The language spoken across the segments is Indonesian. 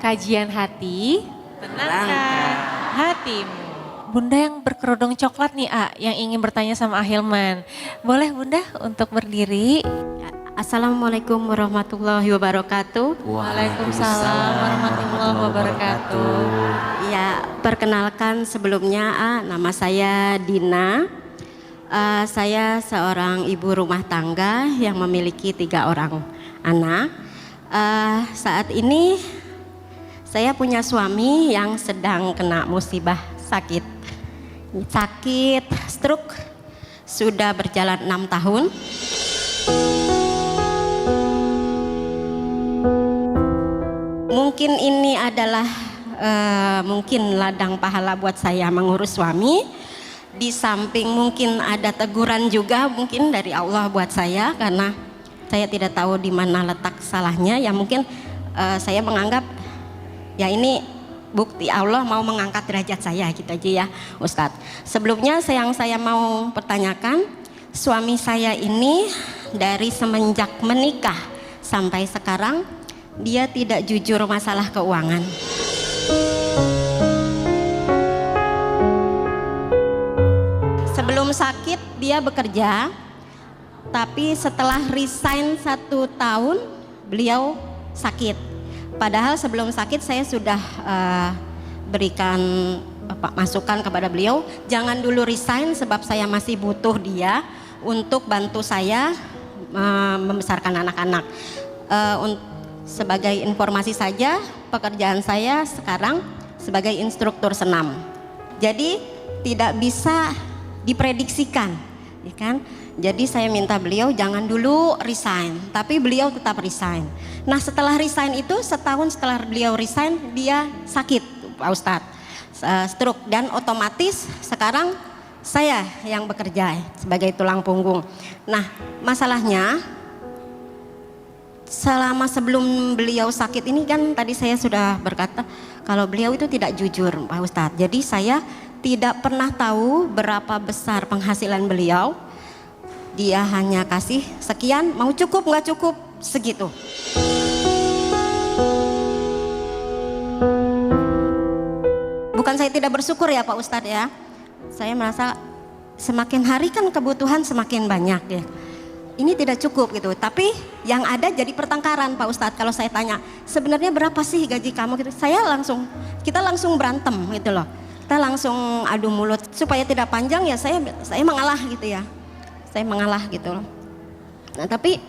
kajian hati, tenangkan hatimu. Bunda yang berkerudung coklat nih, yang ingin bertanya sama Ahilman. Boleh Bunda untuk berdiri? Assalamualaikum warahmatullahi wabarakatuh. Waalaikumsalam warahmatullahi wabarakatuh. Ya, perkenalkan sebelumnya nama saya Dina. Saya seorang ibu rumah tangga yang memiliki 3 orang anak. Saat ini saya punya suami yang sedang kena musibah sakit stroke, sudah berjalan 6 tahun. Mungkin ini adalah mungkin ladang pahala buat saya mengurus suami. Di samping mungkin ada teguran juga mungkin dari Allah buat saya, karena saya tidak tahu di mana letak salahnya. Ya mungkin saya menganggap ya ini bukti Allah mau mengangkat derajat saya, gitu aja ya Ustadz. Sebelumnya yang saya mau pertanyakan, suami saya ini dari semenjak menikah sampai sekarang dia tidak jujur masalah keuangan. Sebelum sakit dia bekerja, tapi setelah resign 1 tahun beliau sakit. Padahal sebelum sakit saya sudah berikan masukan kepada beliau, jangan dulu resign sebab saya masih butuh dia untuk bantu saya membesarkan anak-anak. Sebagai informasi saja, pekerjaan saya sekarang sebagai instruktur senam. Jadi tidak bisa diprediksikan, ya kan? Jadi saya minta beliau jangan dulu resign, tapi beliau tetap resign. Nah setelah resign itu, setahun setelah beliau resign, dia sakit Pak Ustadz, stroke, dan otomatis sekarang saya yang bekerja sebagai tulang punggung. Nah masalahnya selama sebelum beliau sakit ini kan tadi saya sudah berkata kalau beliau itu tidak jujur Pak Ustadz. Jadi saya tidak pernah tahu berapa besar penghasilan beliau. Dia hanya kasih sekian, mau cukup nggak cukup segitu. Bukan saya tidak bersyukur ya Pak Ustadz ya. Saya merasa semakin hari kan kebutuhan semakin banyak ya. Ini tidak cukup gitu. Tapi yang ada jadi pertengkaran Pak Ustadz. Kalau saya tanya sebenarnya berapa sih gaji kamu gitu, kita langsung berantem gitu loh. Kita langsung adu mulut supaya tidak panjang ya saya mengalah gitu ya. Saya mengalah gitu loh. Nah tapi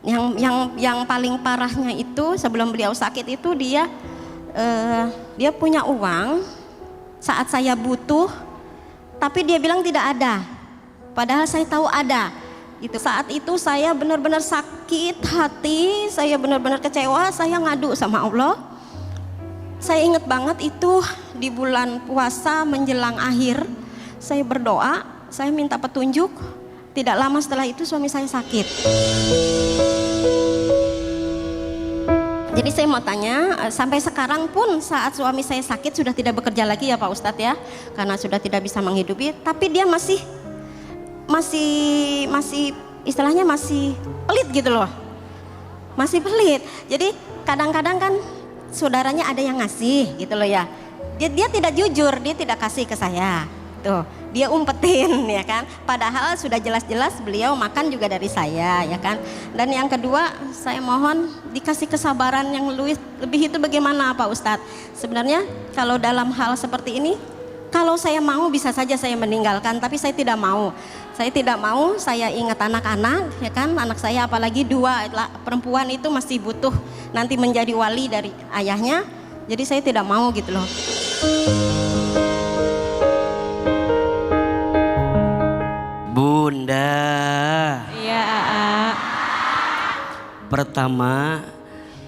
yang paling parahnya itu sebelum beliau sakit itu dia punya uang saat saya butuh, tapi dia bilang tidak ada. Padahal saya tahu ada. Itu saat itu saya benar-benar sakit hati, saya benar-benar kecewa, saya ngadu sama Allah. Saya ingat banget itu di bulan puasa menjelang akhir, saya berdoa, saya minta petunjuk. Tidak lama setelah itu suami saya sakit. Jadi saya mau tanya, sampai sekarang pun saat suami saya sakit sudah tidak bekerja lagi ya Pak Ustadz ya, karena sudah tidak bisa menghidupi, tapi dia masih istilahnya masih pelit gitu loh, masih pelit. Jadi kadang-kadang kan saudaranya ada yang ngasih gitu loh ya, dia tidak jujur, dia tidak kasih ke saya tuh, dia umpetin ya kan, padahal sudah jelas-jelas beliau makan juga dari saya ya kan. Dan yang kedua, saya mohon dikasih kesabaran yang lebih itu bagaimana Pak Ustadz. Sebenarnya kalau dalam hal seperti ini, kalau saya mau bisa saja saya meninggalkan, tapi saya tidak mau. Saya ingat anak-anak ya kan, anak saya apalagi 2 perempuan itu masih butuh nanti menjadi wali dari ayahnya. Jadi saya tidak mau gitu loh. Bunda. Iya, Pertama,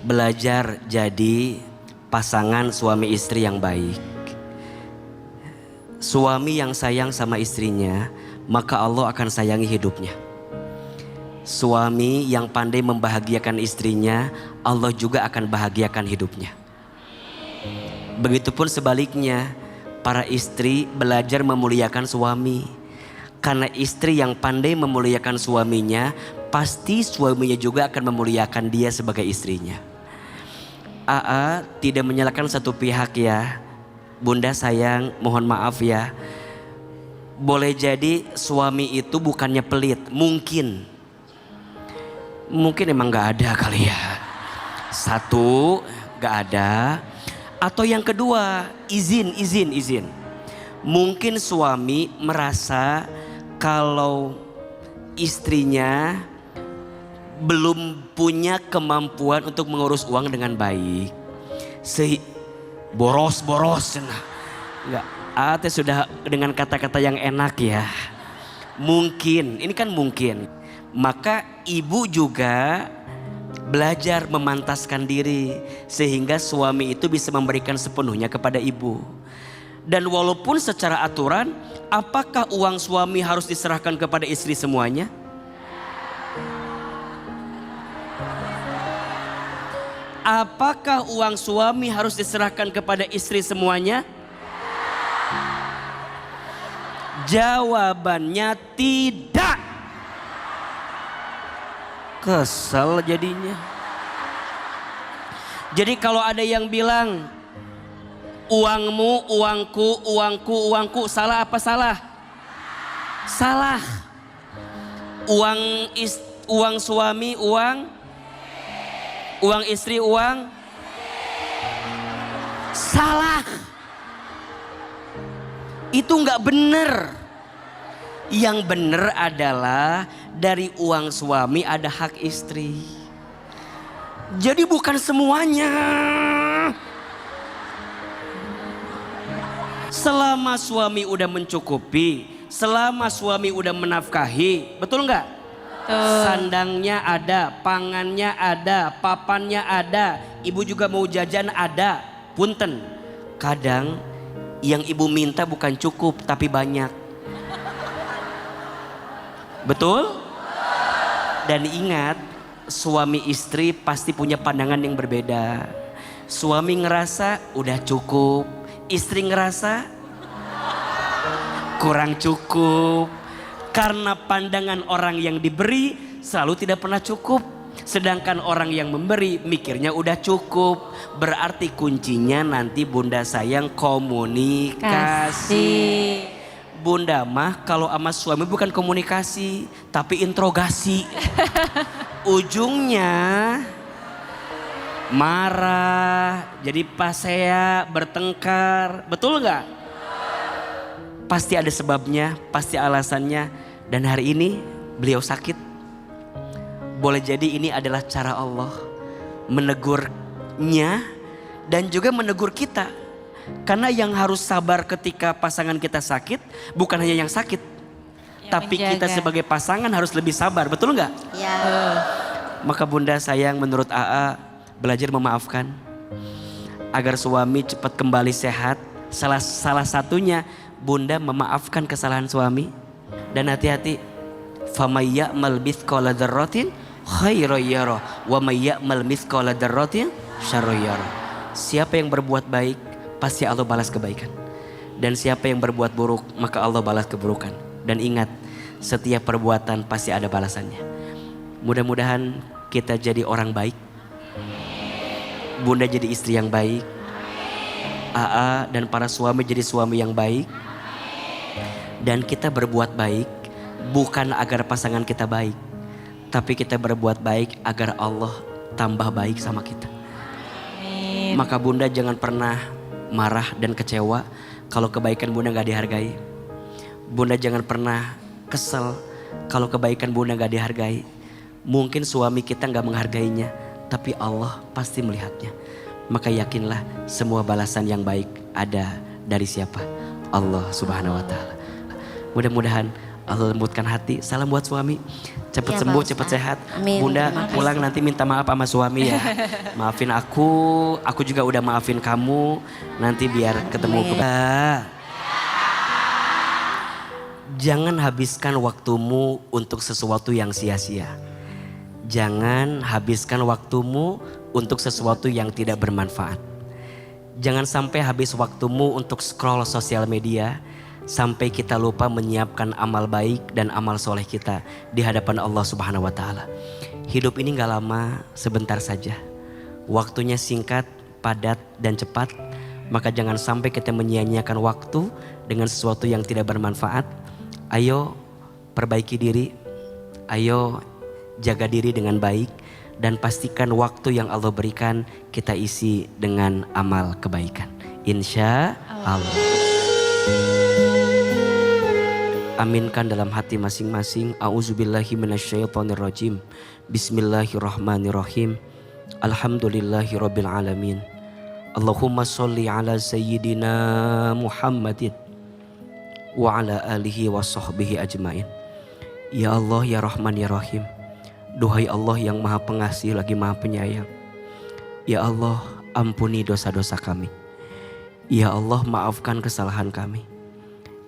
belajar jadi pasangan suami istri yang baik. Suami yang sayang sama istrinya, maka Allah akan sayangi hidupnya. Suami yang pandai membahagiakan istrinya, Allah juga akan bahagiakan hidupnya. Begitupun sebaliknya, para istri belajar memuliakan suami. Karena istri yang pandai memuliakan suaminya, pasti suaminya juga akan memuliakan dia sebagai istrinya. AA tidak menyalahkan satu pihak ya. Bunda sayang, mohon maaf ya. Boleh jadi suami itu bukannya pelit, mungkin emang gak ada kali ya. Satu, gak ada. Atau yang kedua, izin. Mungkin suami merasa kalau istrinya belum punya kemampuan untuk mengurus uang dengan baik. Boros. Enggak, Ate sudah dengan kata-kata yang enak ya. Mungkin, ini kan mungkin. Maka ibu juga belajar memantaskan diri sehingga suami itu bisa memberikan sepenuhnya kepada ibu. Dan walaupun secara aturan, apakah uang suami harus diserahkan kepada istri semuanya? Apakah uang suami harus diserahkan kepada istri semuanya? Jawabannya tidak. Kesel jadinya. Jadi kalau ada yang bilang uangmu, uangku, salah apa salah? Salah. Uang suami, uang istri, uang salah. Itu nggak benar. Yang benar adalah dari uang suami ada hak istri. Jadi bukan semuanya. Selama suami udah mencukupi, selama suami udah menafkahi, betul nggak? Sandangnya ada, pangannya ada, papannya ada, ibu juga mau jajan ada. Punten, kadang yang ibu minta bukan cukup tapi banyak. Betul? Dan ingat, suami istri pasti punya pandangan yang berbeda. Suami ngerasa udah cukup, istri ngerasa kurang cukup. Karena pandangan orang yang diberi selalu tidak pernah cukup. Sedangkan orang yang memberi mikirnya udah cukup. Berarti kuncinya nanti bunda sayang komunikasi. Bunda mah kalau sama suami bukan komunikasi tapi interogasi. Ujungnya marah, jadi pasea, bertengkar. Betul nggak? Pasti ada sebabnya, pasti alasannya. Dan hari ini beliau sakit. Boleh jadi ini adalah cara Allah menegurnya dan juga menegur kita. Karena yang harus sabar ketika pasangan kita sakit bukan hanya yang sakit. Tapi menjaga. kita sebagai pasangan harus lebih sabar, betul nggak? Ya. Maka bunda sayang menurut AA belajar memaafkan. Agar suami cepat kembali sehat. Salah satunya bunda memaafkan kesalahan suami. Dan hati-hati. فَمَنْ يَأْمَلْ مِثْقَالَ ذَرَّةٍ خَيْرًا يَرَهُ وَمَنْ يَأْمَلْ مِثْقَالَ ذَرَّةٍ شَرًّا يَرَهُ. Siapa yang berbuat baik pasti Allah balas kebaikan. Dan siapa yang berbuat buruk maka Allah balas keburukan. Dan ingat, setiap perbuatan pasti ada balasannya. Mudah-mudahan kita jadi orang baik. Bunda jadi istri yang baik. AA dan para suami jadi suami yang baik. Dan kita berbuat baik bukan agar pasangan kita baik, tapi kita berbuat baik agar Allah tambah baik sama kita. Amin. Maka bunda jangan pernah marah dan kecewa kalau kebaikan bunda gak dihargai. Bunda jangan pernah kesel kalau kebaikan bunda gak dihargai. Mungkin suami kita gak menghargainya, tapi Allah pasti melihatnya. Maka yakinlah semua balasan yang baik ada dari siapa? Allah Subhanahu wa Ta'ala. Mudah-mudahan Allah lembutkan hati. Salam buat suami. Cepat Ya, sembuh, Pak cepat Ustaz. sehat. Amin. Bunda Terima kasih. pulang nanti minta maaf sama suami ya. Maafin aku juga udah maafin kamu. Nanti biar ketemu Amin. Jangan habiskan waktumu untuk sesuatu yang sia-sia. Jangan habiskan waktumu untuk sesuatu yang tidak bermanfaat. Jangan sampai habis waktumu untuk scroll sosial media sampai kita lupa menyiapkan amal baik dan amal soleh kita di hadapan Allah Subhanahu wa Ta'ala. Hidup ini gak lama, sebentar saja. Waktunya singkat, padat dan cepat, maka jangan sampai kita menyia-nyiakan waktu dengan sesuatu yang tidak bermanfaat. Ayo perbaiki diri, ayo jaga diri dengan baik, dan pastikan waktu yang Allah berikan kita isi dengan amal kebaikan. Insya Allah. Aminkan dalam hati masing-masing. A'udzubillahi minasyaitonirrajim. Bismillahirrahmanirrahim. Alhamdulillahirabbil alamin. Allahumma sholli ala sayyidina Muhammadin wa ala alihi wa sahbihi ajmain. Ya Allah, ya Rahman, ya Rahim. Duhai Allah yang Maha Pengasih lagi Maha Penyayang. Ya Allah, ampuni dosa-dosa kami. Ya Allah, maafkan kesalahan kami.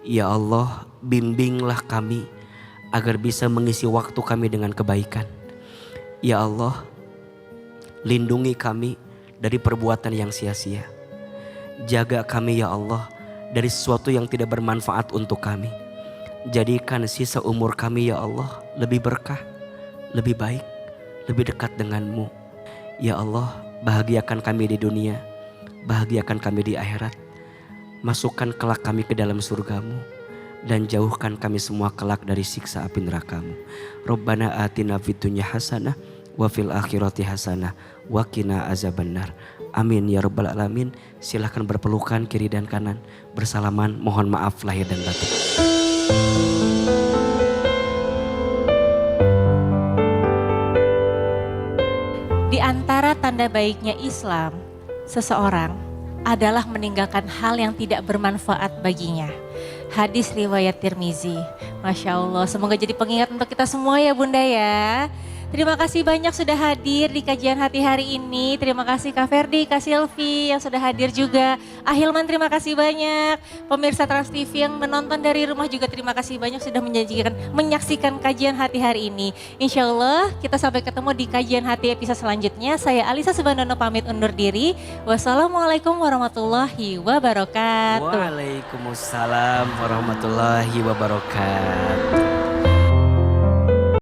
Ya Allah, bimbinglah kami agar bisa mengisi waktu kami dengan kebaikan. Ya Allah, lindungi kami dari perbuatan yang sia-sia. Jaga kami ya Allah dari sesuatu yang tidak bermanfaat untuk kami. Jadikan sisa umur kami ya Allah lebih berkah, lebih baik, lebih dekat denganmu. Ya Allah, bahagiakan kami di dunia, bahagiakan kami di akhirat. Masukkan kelak kami ke dalam surgamu, dan jauhkan kami semua kelak dari siksa api nerakamu. Rabbana atina fid dunya hasanah wa fil akhirati hasanah wa qina azabannar. Amin ya rabbal alamin. Silahkan berpelukan kiri dan kanan, bersalaman, mohon maaf lahir dan batin. Di antara tanda baiknya Islam, seseorang adalah meninggalkan hal yang tidak bermanfaat baginya. Hadis riwayat Tirmizi. Masya Allah, semoga jadi pengingat untuk kita semua ya Bunda ya. Terima kasih banyak sudah hadir di kajian hati hari ini. Terima kasih Kak Ferdi, Kak Silvi yang sudah hadir juga. Ahilman terima kasih banyak. Pemirsa Trans TV yang menonton dari rumah juga terima kasih banyak sudah menyaksikan kajian hati hari ini. Insya Allah kita sampai ketemu di kajian hati episode selanjutnya. Saya Alisa Subandono pamit undur diri. Wassalamualaikum warahmatullahi wabarakatuh. Waalaikumsalam warahmatullahi wabarakatuh.